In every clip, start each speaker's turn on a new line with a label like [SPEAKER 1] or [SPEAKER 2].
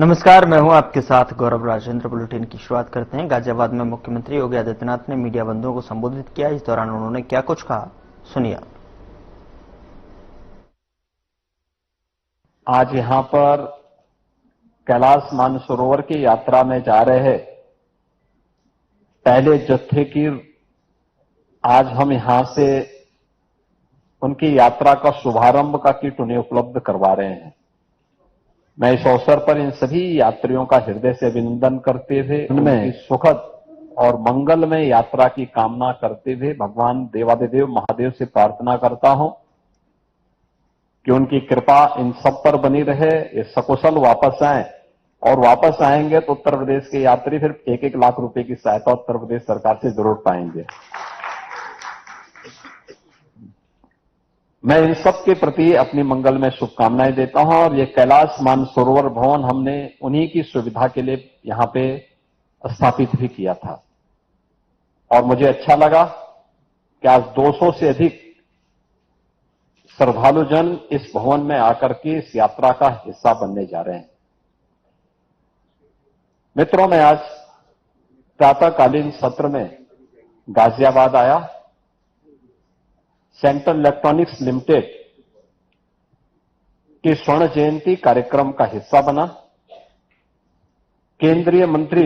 [SPEAKER 1] नमस्कार, मैं हूं आपके साथ गौरव राजेंद्र। बुलेटिन की शुरुआत करते हैं। गाजियाबाद में मुख्यमंत्री योगी आदित्यनाथ ने मीडिया बंधुओं को संबोधित किया। इस दौरान उन्होंने क्या कुछ कहा, सुनिए।
[SPEAKER 2] आज यहां पर कैलाश मानसरोवर की यात्रा में जा रहे पहले जत्थे की आज हम यहां से उनकी यात्रा का शुभारंभ का किट उन्हें उपलब्ध करवा रहे हैं। मैं इस अवसर पर इन सभी यात्रियों का हृदय से अभिनंदन करते हुए उनमें सुखद और मंगलमय यात्रा की कामना करते हुए भगवान देवादिदेव महादेव से प्रार्थना करता हूं कि उनकी कृपा इन सब पर बनी रहे, ये सकुशल वापस आए और वापस आएंगे तो उत्तर प्रदेश के यात्री फिर 1-1 लाख रुपए की सहायता उत्तर प्रदेश सरकार से जरूर पाएंगे। मैं इन सब के प्रति अपनी मंगल में शुभकामनाएं देता हूं और ये कैलाश मानसरोवर भवन हमने उन्हीं की सुविधा के लिए यहां पे स्थापित भी किया था और मुझे अच्छा लगा कि आज 200 से अधिक श्रद्धालुजन इस भवन में आकर के इस यात्रा का हिस्सा बनने जा रहे हैं। मित्रों, मैं आज प्रातःकालीन सत्र में गाजियाबाद आया, सेंट्रल इलेक्ट्रॉनिक्स लिमिटेड के स्वर्ण जयंती कार्यक्रम का हिस्सा बना। केंद्रीय मंत्री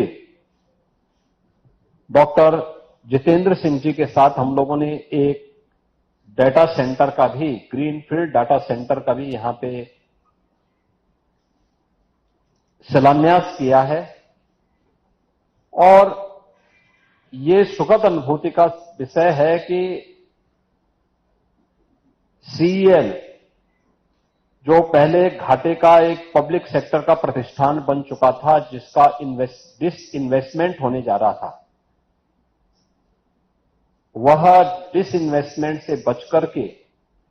[SPEAKER 2] डॉक्टर जितेंद्र सिंह जी के साथ हम लोगों ने एक डाटा सेंटर का भी, ग्रीनफील्ड डाटा सेंटर का भी यहां पे शिलान्यास किया है और ये सुखद अनुभूति का विषय है कि सीईएल जो पहले घाटे का एक पब्लिक सेक्टर का प्रतिष्ठान बन चुका था, जिसका डिसइन्वेस्टमेंट होने जा रहा था, वह डिसइन्वेस्टमेंट से बचकर के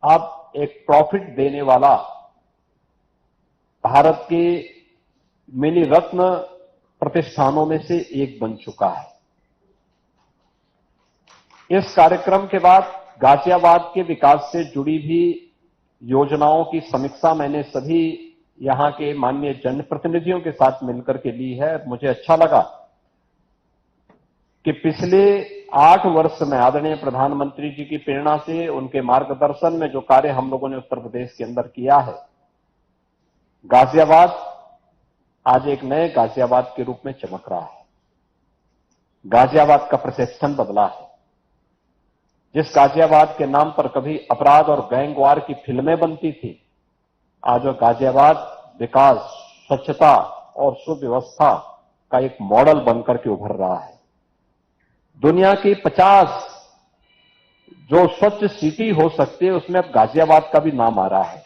[SPEAKER 2] अब एक प्रॉफिट देने वाला भारत के मिनी रत्न प्रतिष्ठानों में से एक बन चुका है। इस कार्यक्रम के बाद गाजियाबाद के विकास से जुड़ी भी योजनाओं की समीक्षा मैंने सभी यहां के माननीय जनप्रतिनिधियों के साथ मिलकर के ली है। मुझे अच्छा लगा कि पिछले 8 वर्ष में आदरणीय प्रधानमंत्री जी की प्रेरणा से, उनके मार्गदर्शन में जो कार्य हम लोगों ने उत्तर प्रदेश के अंदर किया है, गाजियाबाद आज एक नए गाजियाबाद के रूप में चमक रहा है। गाजियाबाद का परसेप्शन बदला है। जिस गाजियाबाद के नाम पर कभी अपराध और गैंगवार की फिल्में बनती थी, आज वह गाजियाबाद विकास, स्वच्छता और सुव्यवस्था का एक मॉडल बनकर के उभर रहा है। दुनिया की 50 जो स्वच्छ सिटी हो सकती है, उसमें अब गाजियाबाद का भी नाम आ रहा है।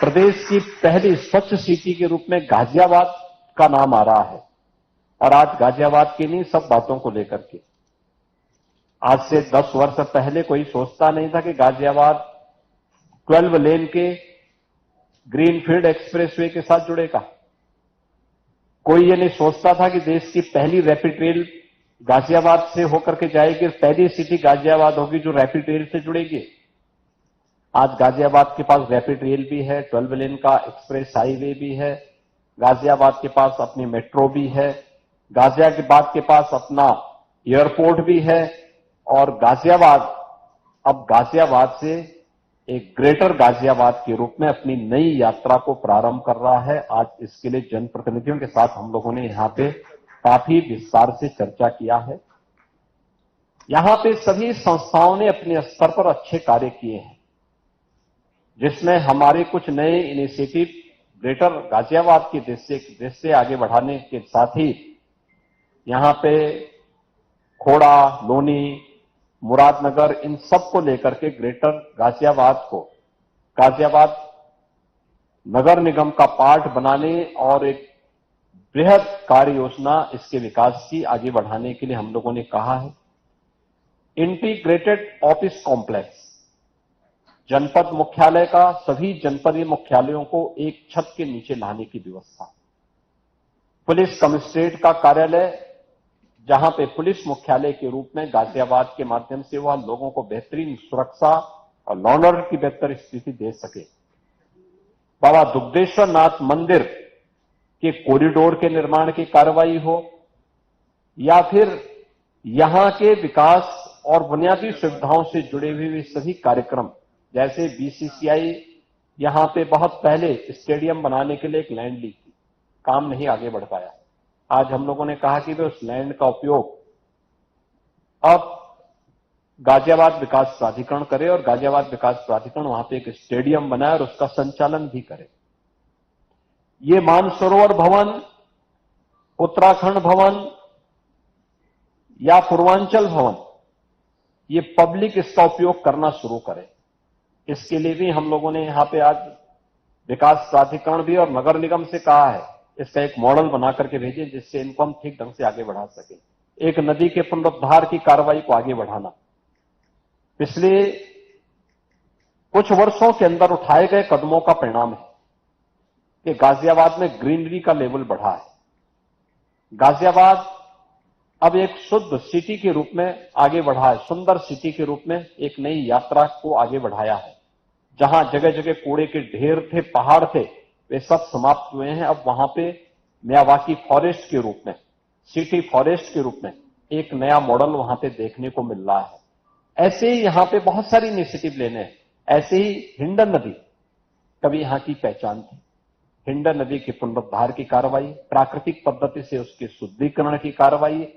[SPEAKER 2] प्रदेश की पहली स्वच्छ सिटी के रूप में गाजियाबाद का नाम आ रहा है और आज गाजियाबाद की नहीं, सब बातों को लेकर के आज से 10 वर्ष पहले कोई सोचता नहीं था कि गाजियाबाद 12 लेन के ग्रीनफील्ड एक्सप्रेसवे के साथ जुड़ेगा। कोई ये नहीं सोचता था कि देश की पहली रैपिड रेल गाजियाबाद से होकर के जाएगी, पहली सिटी गाजियाबाद होगी जो रैपिड रेल से जुड़ेगी। आज गाजियाबाद के पास रैपिड रेल भी है, 12 लेन का एक्सप्रेस हाईवे भी है, गाजियाबाद के पास अपनी मेट्रो भी है, गाजियाबाद के पास अपना एयरपोर्ट भी है और गाजियाबाद अब गाजियाबाद से एक ग्रेटर गाजियाबाद के रूप में अपनी नई यात्रा को प्रारंभ कर रहा है। आज इसके लिए जनप्रतिनिधियों के साथ हम लोगों ने यहां पे काफी विस्तार से चर्चा किया है। यहां पे सभी संस्थाओं ने अपने स्तर पर अच्छे कार्य किए हैं, जिसमें हमारे कुछ नए इनिशिएटिव ग्रेटर गाजियाबाद की दृष्टि आगे बढ़ाने के साथ ही यहां पे खोड़ा, लोनी, मुरादनगर, इन सब को लेकर के ग्रेटर गाजियाबाद को गाजियाबाद नगर निगम का पार्ट बनाने और एक बृहद कार्य योजना इसके विकास की आगे बढ़ाने के लिए हम लोगों ने कहा है। इंटीग्रेटेड ऑफिस कॉम्प्लेक्स, जनपद मुख्यालय का सभी जनपदीय मुख्यालयों को एक छत के नीचे लाने की व्यवस्था, पुलिस कमिश्नरेट का कार्यालय जहां पे पुलिस मुख्यालय के रूप में गाजियाबाद के माध्यम से वह लोगों को बेहतरीन सुरक्षा और लॉ एंड ऑर्डर की बेहतर स्थिति दे सके। बाबा दुग्धेश्वर नाथ मंदिर कि कॉरिडोर के निर्माण की कार्रवाई हो या फिर यहां के विकास और बुनियादी सुविधाओं से जुड़े हुए सभी कार्यक्रम, जैसे बीसीसीआई यहां पे बहुत पहले स्टेडियम बनाने के लिए एक लैंड ली थी, काम नहीं आगे बढ़ पाया। आज हम लोगों ने कहा कि वे उस लैंड का उपयोग अब गाजियाबाद विकास प्राधिकरण करे और गाजियाबाद विकास प्राधिकरण वहां पे एक स्टेडियम बनाए और उसका संचालन भी करे। ये मानसरोवर भवन, उत्तराखंड भवन या पूर्वांचल भवन, ये पब्लिक इसका उपयोग करना शुरू करे। इसके लिए भी हम लोगों ने यहां पे आज विकास प्राधिकरण भी और नगर निगम से कहा है, इसका एक मॉडल बना करके भेजिए जिससे इनको हम ठीक ढंग से आगे बढ़ा सके। एक नदी के पुनरुद्धार की कार्रवाई को आगे बढ़ाना, पिछले कुछ वर्षों के अंदर उठाए गए कदमों का परिणाम है कि गाजियाबाद में ग्रीनरी का लेवल बढ़ा है। गाजियाबाद अब एक शुद्ध सिटी के रूप में आगे बढ़ा है, सुंदर सिटी के रूप में एक नई यात्रा को आगे बढ़ाया है। जहां जगह जगह कूड़े के ढेर थे, पहाड़ थे, वे सब समाप्त हुए हैं। अब वहां पे मियावाकी फॉरेस्ट के रूप में, सिटी फॉरेस्ट के रूप में एक नया मॉडल वहां पे देखने को मिल रहा है। ऐसे ही यहां पे बहुत सारी इनिशिएटिव लेने हैं। ऐसे ही हिंडन नदी कभी यहां की पहचान थी। हिंडन नदी के पुनरुद्धार की कार्रवाई, प्राकृतिक पद्धति से उसके शुद्धिकरण की कार्रवाई,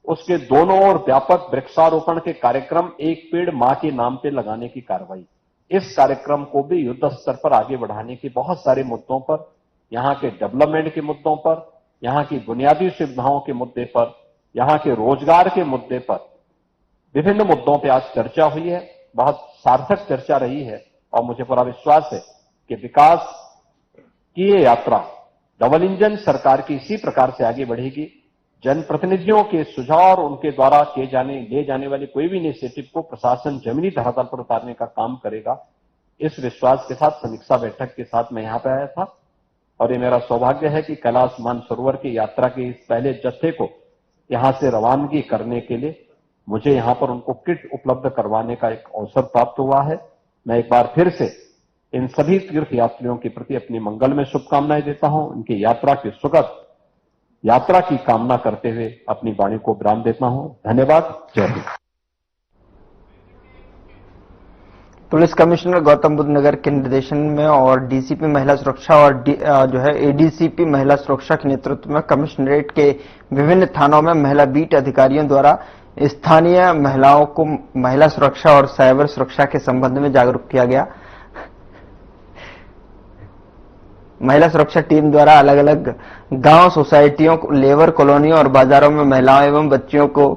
[SPEAKER 2] उसके दोनों ओर व्यापक वृक्षारोपण के कार्यक्रम, एक पेड़ मां के नाम पे लगाने की कार्रवाई, इस कार्यक्रम को भी युद्ध स्तर पर आगे बढ़ाने के बहुत सारे मुद्दों पर, यहां के डेवलपमेंट के मुद्दों पर, यहां की बुनियादी सुविधाओं के मुद्दे पर, यहां के रोजगार के मुद्दे पर, विभिन्न मुद्दों पर आज चर्चा हुई है। बहुत सार्थक चर्चा रही है और मुझे पूरा विश्वास है कि विकास की ये यात्रा डबल इंजन सरकार की इसी प्रकार से आगे बढ़ेगी। जनप्रतिनिधियों के सुझाव और उनके द्वारा ले जाने वाली कोई भी इनिशिएटिव को प्रशासन जमीनी धरातल पर उतारने का काम करेगा। इस विश्वास के साथ समीक्षा बैठक के साथ मैं यहां पे आया था और ये मेरा सौभाग्य है कि कैलाश मानसरोवर की यात्रा के इस पहले जत्थे को यहां से रवानगी करने के लिए मुझे यहां पर उनको किट उपलब्ध करवाने का एक अवसर प्राप्त हुआ है। मैं एक बार फिर से इन सभी तीर्थ यात्रियों के प्रति अपनी मंगल में शुभकामनाएं देता हूं। उनकी यात्रा की सुखद यात्रा की कामना करते हुए अपनी वाणी को विराम देता हूं। धन्यवाद। जय हिंद।
[SPEAKER 1] पुलिस कमिश्नर गौतम बुद्ध नगर के निर्देशन में और डीसीपी महिला सुरक्षा और जो है एडीसीपी महिला सुरक्षा के नेतृत्व में कमिश्नरेट के विभिन्न थानों में महिला बीट अधिकारियों द्वारा स्थानीय महिलाओं को महिला सुरक्षा और साइबर सुरक्षा के संबंध में जागरूक किया गया। महिला सुरक्षा टीम द्वारा अलग अलग गांव, सोसाइटियों, लेबर कॉलोनियों और बाजारों में महिलाओं एवं बच्चियों को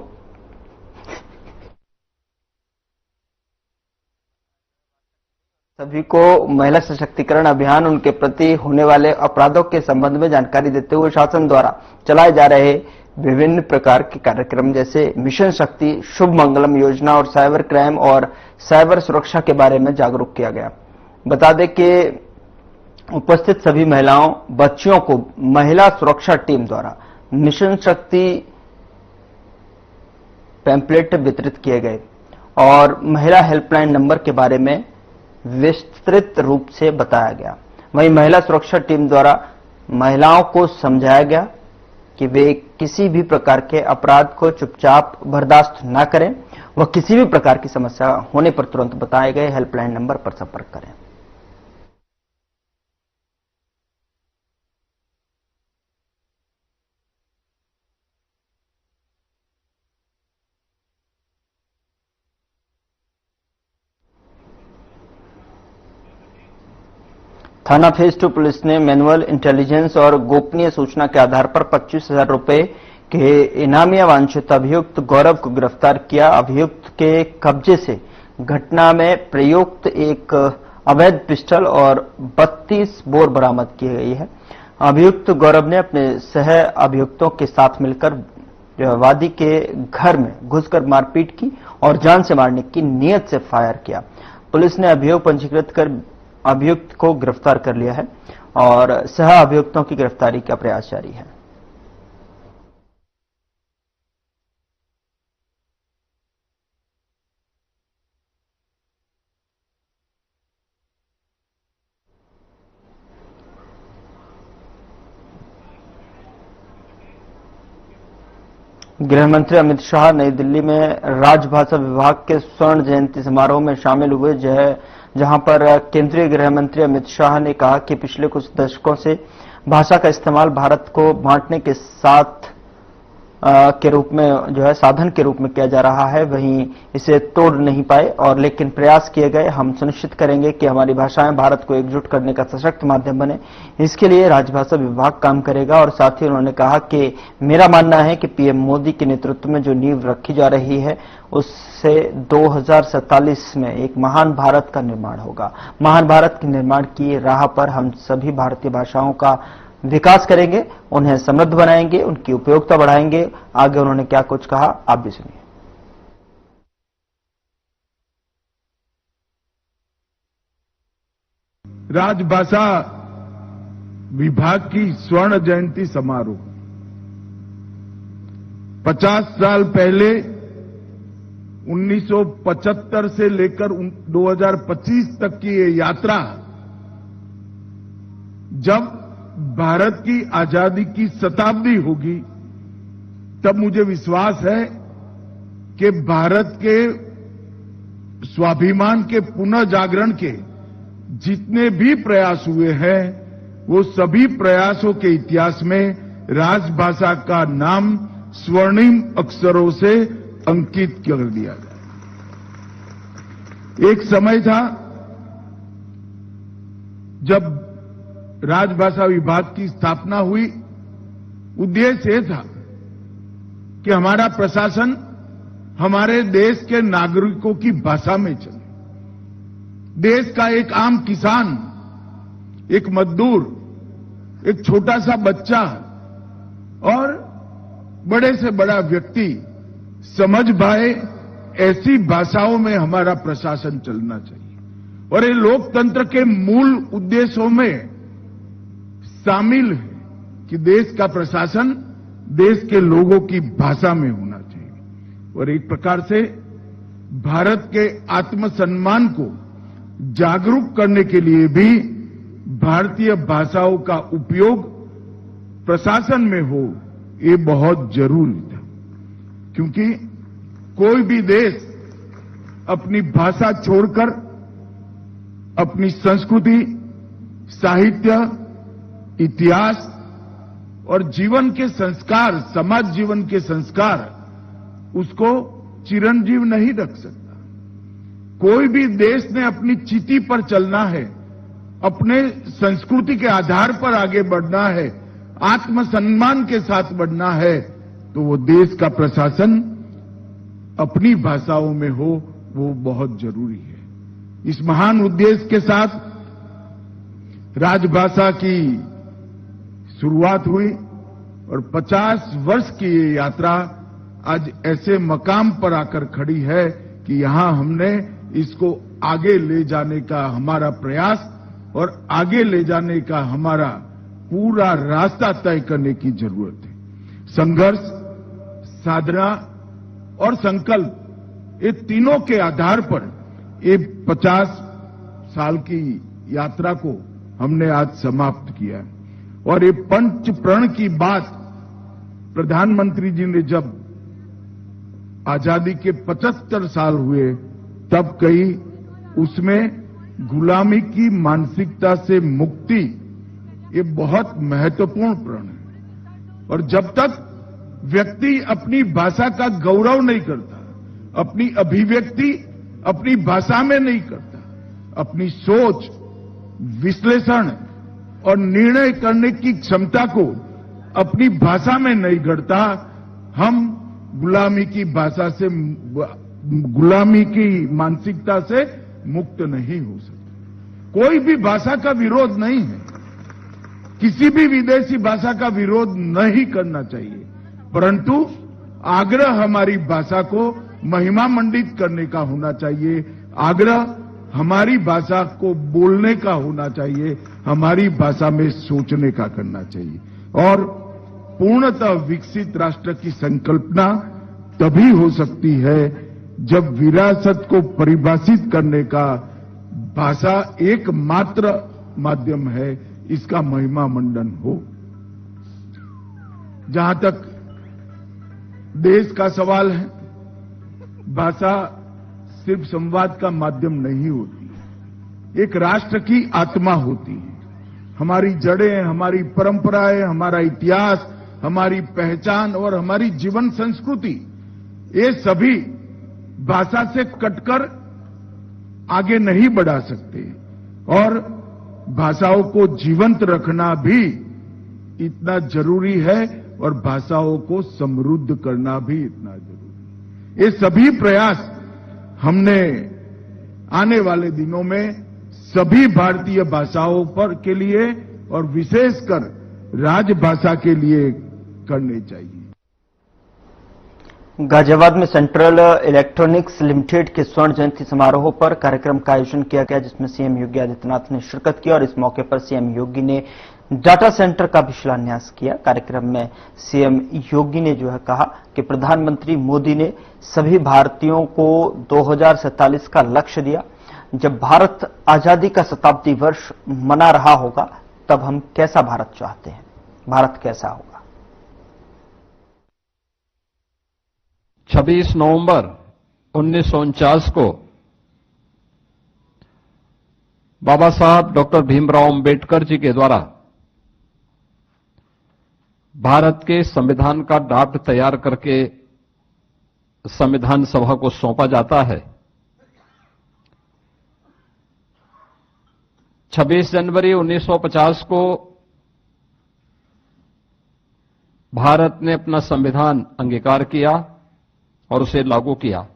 [SPEAKER 1] सभी को महिला सशक्तिकरण अभियान, उनके प्रति होने वाले अपराधों के संबंध में जानकारी देते हुए शासन द्वारा चलाए जा रहे विभिन्न प्रकार के कार्यक्रम जैसे मिशन शक्ति, शुभ मंगलम योजना और साइबर क्राइम और साइबर सुरक्षा के बारे में जागरूक किया गया। बता दें कि उपस्थित सभी महिलाओं, बच्चियों को महिला सुरक्षा टीम द्वारा मिशन शक्ति पैम्पलेट वितरित किए गए और महिला हेल्पलाइन नंबर के बारे में विस्तृत रूप से बताया गया। वहीं महिला सुरक्षा टीम द्वारा महिलाओं को समझाया गया कि वे किसी भी प्रकार के अपराध को चुपचाप बर्दाश्त न करें, वह किसी भी प्रकार की समस्या होने पर तुरंत बताए गए हेल्पलाइन नंबर पर संपर्क करें। थाना फेज 2 पुलिस ने मैनुअल इंटेलिजेंस और गोपनीय सूचना के आधार पर 25,000 रुपए के इनामिया वांछित अभियुक्त गौरव को गिरफ्तार किया। अभियुक्त के कब्जे से घटना में प्रयुक्त एक अवैध पिस्टल और 32 बोर बरामद की गई है। अभियुक्त गौरव ने अपने सह अभियुक्तों के साथ मिलकर वादी के घर में घुसकर मारपीट की और जान से मारने की नीयत से फायर किया। पुलिस ने अभियोग पंजीकृत कर अभियुक्त को गिरफ्तार कर लिया है और सह अभियुक्तों की गिरफ्तारी का प्रयास जारी है। गृह मंत्री अमित शाह नई दिल्ली में राजभाषा विभाग के स्वर्ण जयंती समारोह में शामिल हुए, जहां पर केंद्रीय गृह मंत्री अमित शाह ने कहा कि पिछले कुछ दशकों से भाषा का इस्तेमाल भारत को बांटने के साथ के रूप में जो है साधन के रूप में किया जा रहा है, वहीं इसे तोड़ नहीं पाए और लेकिन प्रयास किए गए। हम सुनिश्चित करेंगे कि हमारी भाषाएं भारत को एकजुट करने का सशक्त माध्यम बने, इसके लिए राजभाषा विभाग काम करेगा। और साथ ही उन्होंने कहा कि मेरा मानना है कि पीएम मोदी के नेतृत्व में जो नींव रखी जा रही है उससे 2047 में एक महान भारत का निर्माण होगा। महान भारत के निर्माण की राह पर हम सभी भारतीय भाषाओं का विकास करेंगे, उन्हें समृद्ध बनाएंगे, उनकी उपयोगिता बढ़ाएंगे। आगे उन्होंने क्या कुछ कहा, आप भी सुनिए।
[SPEAKER 3] राजभाषा विभाग की स्वर्ण जयंती समारोह 50 साल पहले 1975 से लेकर 2025 तक की ये यात्रा, जब भारत की आजादी की शताब्दी होगी, तब मुझे विश्वास है कि भारत के स्वाभिमान के पुनः जागरण के जितने भी प्रयास हुए हैं, वो सभी प्रयासों के इतिहास में राजभाषा का नाम स्वर्णिम अक्षरों से अंकित कर दिया जाए। एक समय था जब राजभाषा विभाग की स्थापना हुई। उद्देश्य यह था कि हमारा प्रशासन हमारे देश के नागरिकों की भाषा में चले। देश का एक आम किसान, एक मजदूर, एक छोटा सा बच्चा और बड़े से बड़ा व्यक्ति समझ पाए, ऐसी भाषाओं में हमारा प्रशासन चलना चाहिए। और ये लोकतंत्र के मूल उद्देश्यों में शामिल है कि देश का प्रशासन देश के लोगों की भाषा में होना चाहिए। और एक प्रकार से भारत के आत्मसम्मान को जागरूक करने के लिए भी भारतीय भाषाओं का उपयोग प्रशासन में हो, ये बहुत जरूरी था। क्योंकि कोई भी देश अपनी भाषा छोड़कर अपनी संस्कृति, साहित्य, इतिहास और जीवन के संस्कार, समाज जीवन के संस्कार, उसको चिरंजीव नहीं रख सकता। कोई भी देश ने अपनी चिति पर चलना है, अपने संस्कृति के आधार पर आगे बढ़ना है, आत्मसम्मान के साथ बढ़ना है, तो वो देश का प्रशासन अपनी भाषाओं में हो, वो बहुत जरूरी है। इस महान उद्देश्य के साथ राजभाषा की शुरुआत हुई और 50 वर्ष की ये यात्रा आज ऐसे मकाम पर आकर खड़ी है कि यहां हमने इसको आगे ले जाने का हमारा प्रयास और आगे ले जाने का हमारा पूरा रास्ता तय करने की जरूरत है। संघर्ष, साधना और संकल्प, ये तीनों के आधार पर ये 50 साल की यात्रा को हमने आज समाप्त किया है। और ये पंच प्रण की बात प्रधानमंत्री जी ने जब आजादी के 75 साल हुए तब कही, उसमें गुलामी की मानसिकता से मुक्ति, ये बहुत महत्वपूर्ण प्रण है। और जब तक व्यक्ति अपनी भाषा का गौरव नहीं करता, अपनी अभिव्यक्ति अपनी भाषा में नहीं करता, अपनी सोच, विश्लेषण और निर्णय करने की क्षमता को अपनी भाषा में नहीं गढ़ता, हम गुलामी की भाषा से, गुलामी की मानसिकता से मुक्त नहीं हो सकते। कोई भी भाषा का विरोध नहीं है, किसी भी विदेशी भाषा का विरोध नहीं करना चाहिए, परंतु आग्रह हमारी भाषा को महिमा मंडित करने का होना चाहिए, आग्रह हमारी भाषा को बोलने का होना चाहिए, हमारी भाषा में सोचने का करना चाहिए। और पूर्णतः विकसित राष्ट्र की संकल्पना तभी हो सकती है जब विरासत को परिभाषित करने का भाषा एकमात्र माध्यम है, इसका महिमा मंडन हो। जहां तक देश का सवाल है। भाषा सिर्फ संवाद का माध्यम नहीं होती, एक राष्ट्र की आत्मा होती है। हमारी जड़ें, हमारी परंपराएं, हमारा इतिहास, हमारी पहचान और हमारी जीवन संस्कृति, ये सभी भाषा से कटकर आगे नहीं बढ़ा सकते। और भाषाओं को जीवंत रखना भी इतना जरूरी है और भाषाओं को समृद्ध करना भी इतना जरूरी है। ये सभी प्रयास हमने आने वाले दिनों में सभी भारतीय भाषाओं पर के लिए और विशेषकर राजभाषा के लिए करने चाहिए।
[SPEAKER 1] गाजियाबाद में सेंट्रल इलेक्ट्रॉनिक्स लिमिटेड के स्वर्ण जयंती समारोह पर कार्यक्रम का आयोजन किया गया, जिसमें सीएम योगी आदित्यनाथ ने शिरकत की और इस मौके पर सीएम योगी ने डाटा सेंटर का भी शिलान्यास किया। कार्यक्रम में सीएम योगी ने कहा कि प्रधानमंत्री मोदी ने सभी भारतीयों को 2047 का लक्ष्य दिया। जब भारत आजादी का शताब्दी वर्ष मना रहा होगा तब हम कैसा भारत चाहते हैं, भारत कैसा होगा।
[SPEAKER 4] 26 नवंबर 1949 को बाबा साहब डॉक्टर भीमराव अंबेडकर जी के द्वारा भारत के संविधान का ड्राफ्ट तैयार करके संविधान सभा को सौंपा जाता है। 26 जनवरी 1950 को भारत ने अपना संविधान अंगीकार किया और उसे लागू किया।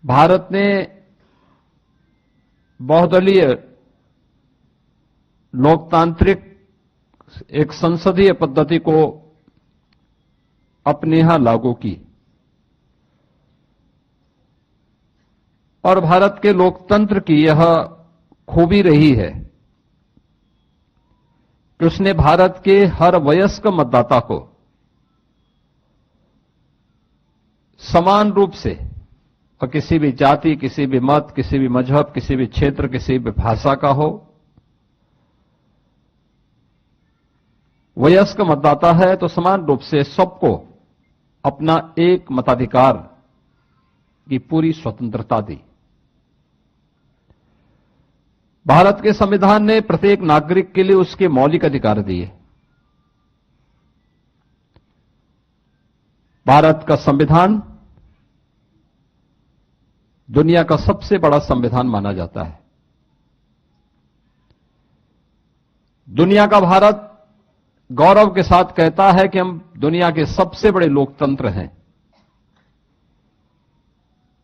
[SPEAKER 4] भारत ने बहुदलीय लोकतांत्रिक एक संसदीय पद्धति को अपने यहां लागू की और भारत के लोकतंत्र की यह खूबी रही है कि उसने भारत के हर वयस्क मतदाता को समान रूप से और किसी भी जाति, किसी भी मत, किसी भी मजहब, किसी भी क्षेत्र, किसी भी भाषा का हो, वयस्क मतदाता है तो समान रूप से सबको अपना एक मताधिकार की पूरी स्वतंत्रता दी। भारत के संविधान ने प्रत्येक नागरिक के लिए उसके मौलिक अधिकार दिए। भारत का संविधान दुनिया का सबसे बड़ा संविधान माना जाता है। दुनिया का भारत गौरव के साथ कहता है कि हम दुनिया के सबसे बड़े लोकतंत्र हैं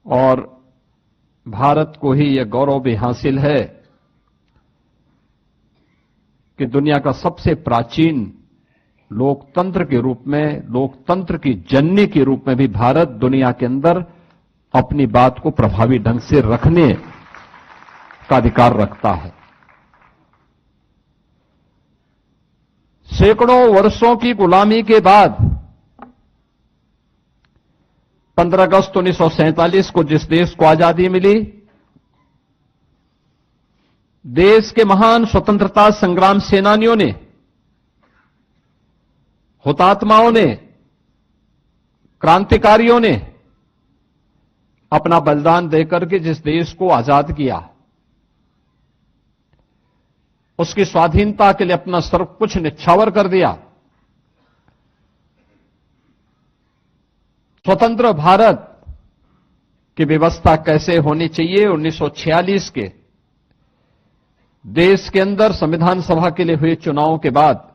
[SPEAKER 4] और भारत को ही यह गौरव भी हासिल है कि दुनिया का सबसे प्राचीन लोकतंत्र के रूप में, लोकतंत्र की जननी के रूप में भी भारत दुनिया के अंदर अपनी बात को प्रभावी ढंग से रखने का अधिकार रखता है। सैकड़ों वर्षों की गुलामी के बाद 15 अगस्त 1947 को जिस देश को आजादी मिली, देश के महान स्वतंत्रता संग्राम सेनानियों ने, हुतात्माओं ने, क्रांतिकारियों ने अपना बलिदान देकर के जिस देश को आजाद किया, उसकी स्वाधीनता के लिए अपना सर्व कुछ न्यौछावर कर दिया। स्वतंत्र भारत की व्यवस्था कैसे होनी चाहिए, 1946 के देश के अंदर संविधान सभा के लिए हुए चुनाव के बाद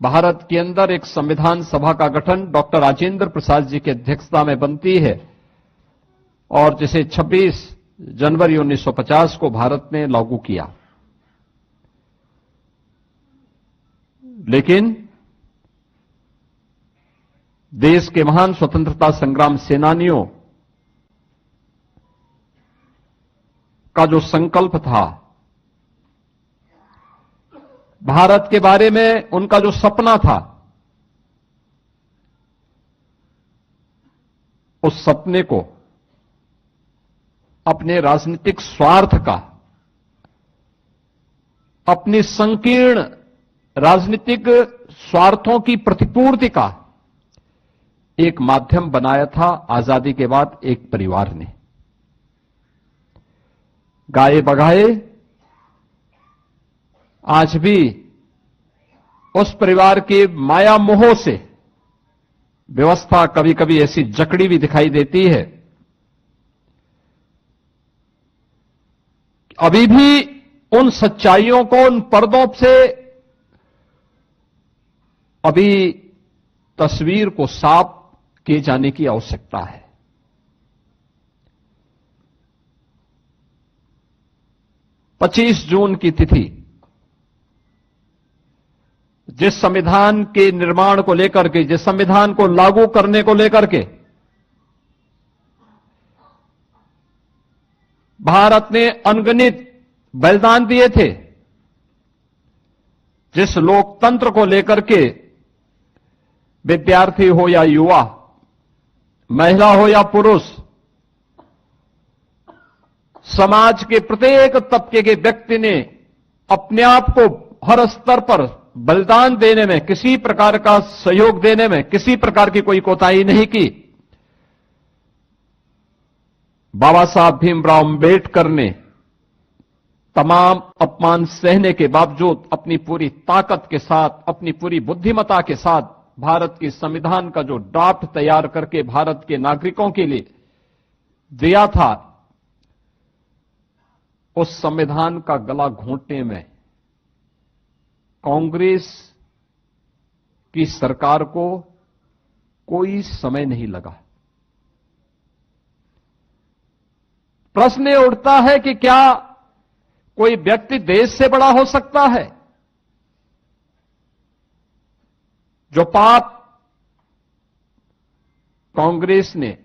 [SPEAKER 4] भारत के अंदर एक संविधान सभा का गठन डॉक्टर राजेंद्र प्रसाद जी की अध्यक्षता में बनती है और जिसे 26 जनवरी 1950 को भारत ने लागू किया। लेकिन देश के महान स्वतंत्रता संग्राम सेनानियों का जो संकल्प था, भारत के बारे में उनका जो सपना था, उस सपने को अपने राजनीतिक स्वार्थ का, अपनी संकीर्ण राजनीतिक स्वार्थों की प्रतिपूर्ति का एक माध्यम बनाया था आजादी के बाद एक परिवार ने। गाए बगाए आज भी उस परिवार के माया मोह से व्यवस्था कभी कभी ऐसी जकड़ी भी दिखाई देती है। अभी भी उन सच्चाइयों को, उन पर्दों से अभी तस्वीर को साफ किए जाने की आवश्यकता है। पच्चीस जून की तिथि जिस संविधान के निर्माण को लेकर के, जिस संविधान को लागू करने को लेकर के भारत ने अनगिनत बलिदान दिए थे, जिस लोकतंत्र को लेकर के विद्यार्थी हो या युवा, महिला हो या पुरुष, समाज के प्रत्येक तबके के व्यक्ति ने अपने आप को हर स्तर पर बलिदान देने में, किसी प्रकार का सहयोग देने में किसी प्रकार की कोई कोताही नहीं की। बाबा साहब भीमराव अंबेडकर ने तमाम अपमान सहने के बावजूद अपनी पूरी ताकत के साथ, अपनी पूरी बुद्धिमत्ता के साथ भारत के संविधान का जो ड्राफ्ट तैयार करके भारत के नागरिकों के लिए दिया था, उस संविधान का गला घोंटने में कांग्रेस की सरकार को कोई समय नहीं लगा। प्रश्न ये उठता है कि क्या कोई व्यक्ति देश से बड़ा हो सकता है? जो पाप कांग्रेस ने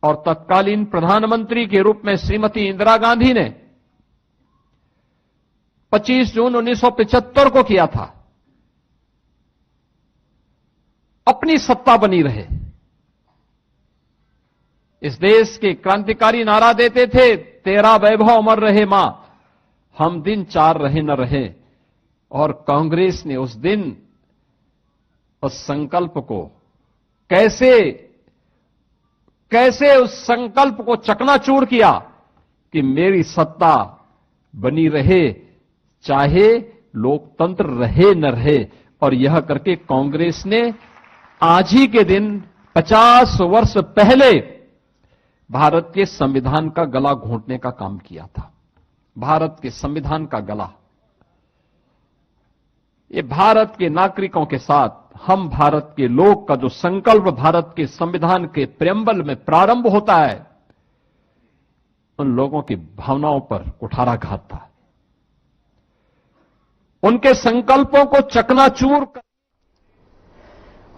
[SPEAKER 4] और तत्कालीन प्रधानमंत्री के रूप में श्रीमती इंदिरा गांधी ने 25 जून 1975 को किया था, अपनी सत्ता बनी रहे। इस देश के क्रांतिकारी नारा देते थे, तेरा वैभव अमर रहे मां, हम दिन चार रहे न रहे। और कांग्रेस ने उस दिन उस संकल्प को कैसे उस संकल्प को चकनाचूर किया कि मेरी सत्ता बनी रहे, चाहे लोकतंत्र रहे न रहे। और यह करके कांग्रेस ने आज ही के दिन 50 वर्ष पहले भारत के संविधान का गला घोंटने का काम किया था। भारत के संविधान का गला, ये भारत के नागरिकों के साथ हम भारत के लोग का जो संकल्प भारत के संविधान के प्रेम्बल में प्रारंभ होता है, उन लोगों की भावनाओं पर कुठाराघात था। उनके संकल्पों को चकनाचूर कर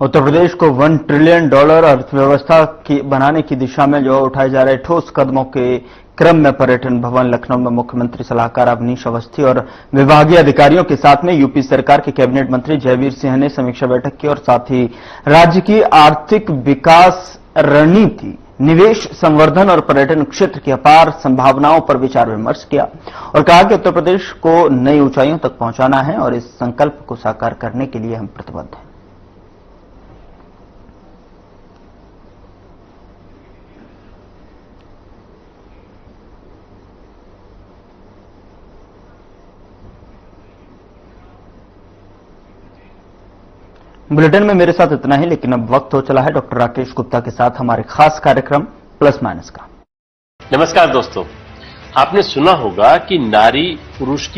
[SPEAKER 1] उत्तर प्रदेश को $1 ट्रिलियन अर्थव्यवस्था बनाने की दिशा में जो उठाए जा रहे ठोस कदमों के क्रम में पर्यटन भवन लखनऊ में मुख्यमंत्री सलाहकार अवनीश अवस्थी और विभागीय अधिकारियों के साथ में यूपी सरकार के कैबिनेट मंत्री जयवीर सिंह ने समीक्षा बैठक की और साथ ही राज्य की आर्थिक विकास रणनीति, निवेश संवर्धन और पर्यटन क्षेत्र की अपार संभावनाओं पर विचार विमर्श किया और कहा कि उत्तर प्रदेश को नई ऊंचाइयों तक पहुंचाना है और इस संकल्प को साकार करने के लिए हम प्रतिबद्ध हैं। बुलेटिन में मेरे साथ इतना ही, लेकिन अब वक्त हो चला है डॉक्टर राकेश गुप्ता के साथ हमारे खास कार्यक्रम प्लस माइनस का।
[SPEAKER 5] नमस्कार दोस्तों, आपने सुना होगा कि नारी पुरुष की